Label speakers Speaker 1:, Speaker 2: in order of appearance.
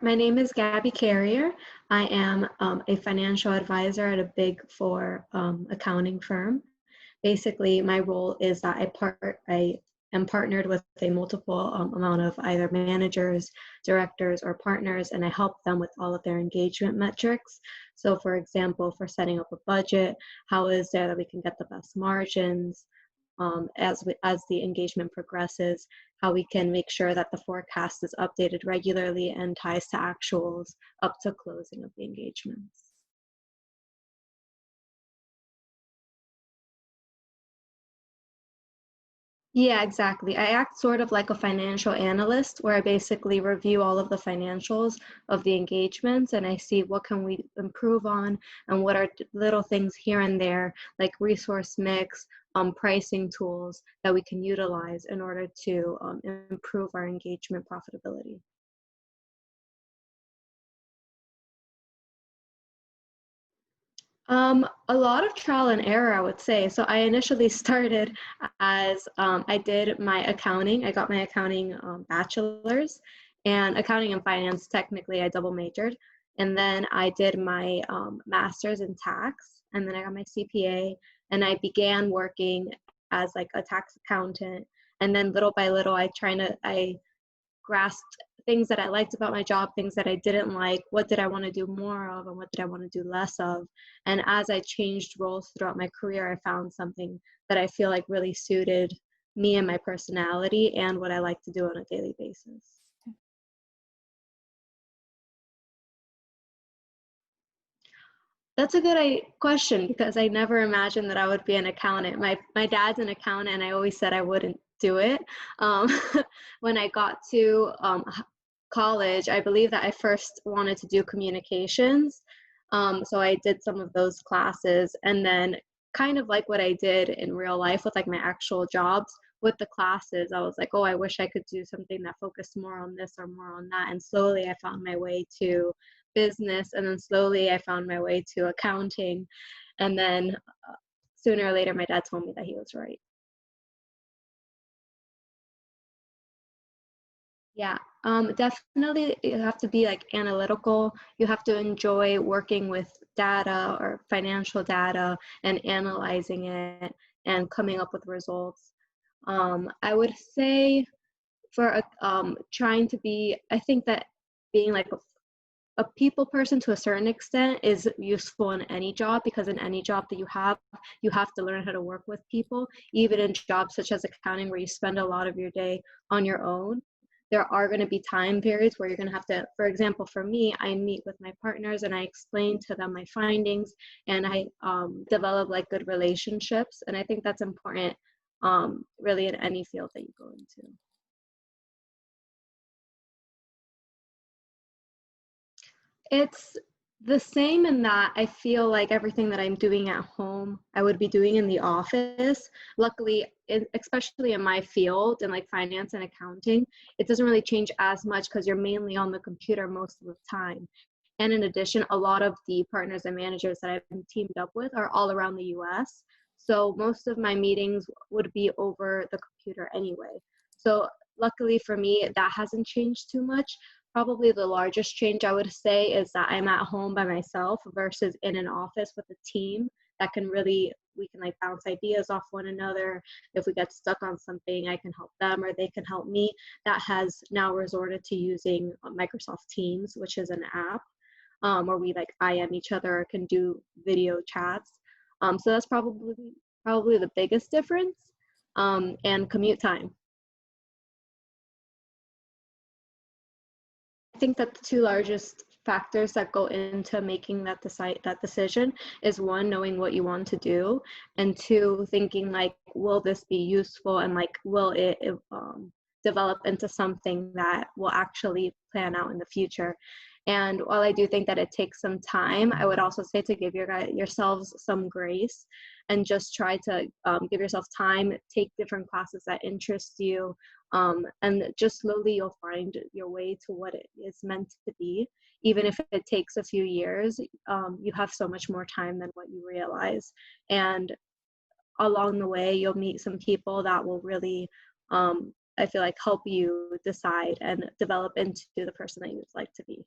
Speaker 1: My name is Gabby Carrier. I am a financial advisor at a Big Four accounting firm. Basically, my role is that I am partnered with a multiple amount of either managers, directors, or partners, and I help them with all of their engagement metrics. So, for example, for setting up a budget, how is there that we can get the best margins? As the engagement progresses, how we can make sure that the forecast is updated regularly and ties to actuals up to closing of the engagements. Yeah, exactly. I act sort of like a financial analyst where I basically review all of the financials of the engagements and I see what can we improve on and what are little things here and there like resource mix, pricing tools that we can utilize in order to improve our engagement profitability. A lot of trial and error, I would say. So I initially started as I did my accounting. I got my accounting bachelor's and accounting and finance. Technically, I double majored. And then I did my master's in tax. And then I got my CPA. And I began working as like a tax accountant. And then little by little, I grasped things that I liked about my job, things that I didn't like, what did I want to do more of, and what did I want to do less of. And as I changed roles throughout my career, I found something that I feel like really suited me and my personality and what I like to do on a daily basis. That's a good question because I never imagined that I would be an accountant. My dad's an accountant, and I always said I wouldn't do it. Um, when I got to college, I believe that I first wanted to do communications. So I did some of those classes, and then kind of like what I did in real life with like my actual jobs with the classes, I was like, oh, I wish I could do something that focused more on this or more on that. And slowly I found my way to business, and then slowly I found my way to accounting. And then sooner or later, my dad told me that he was right. Yeah, definitely you have to be like analytical. You have to enjoy working with data or financial data and analyzing it and coming up with results. I would say for trying to be, I think that being like a people person to a certain extent is useful in any job because in any job that you have to learn how to work with people. Even in jobs such as accounting where you spend a lot of your day on your own, there are going to be time periods where you're going to have to, for example, for me, I meet with my partners and I explain to them my findings, and I develop like good relationships. And I think that's important really in any field that you go into. It's the same in that I feel like everything that I'm doing at home, I would be doing in the office. Luckily, especially in my field in like finance and accounting, it doesn't really change as much because you're mainly on the computer most of the time. And in addition, a lot of the partners and managers that I've been teamed up with are all around the US. So most of my meetings would be over the computer anyway. So luckily for me, that hasn't changed too much. Probably the largest change I would say is that I'm at home by myself versus in an office with a team that can really, we can like bounce ideas off one another. If we get stuck on something, I can help them or they can help me. That has now resorted to using Microsoft Teams, which is an app where we like IM each other or can do video chats. So that's probably the biggest difference. And commute time. I think that the two largest factors that go into making that decision is one, knowing what you want to do, and two, thinking like, will this be useful and like, will it develop into something that will actually plan out in the future. And while I do think that it takes some time, I would also say to give yourselves some grace and just try to give yourself time, take different classes that interest you, and just slowly you'll find your way to what it is meant to be. Even if it takes a few years, you have so much more time than what you realize. And along the way, you'll meet some people that will really, I feel like, help you decide and develop into the person that you'd like to be.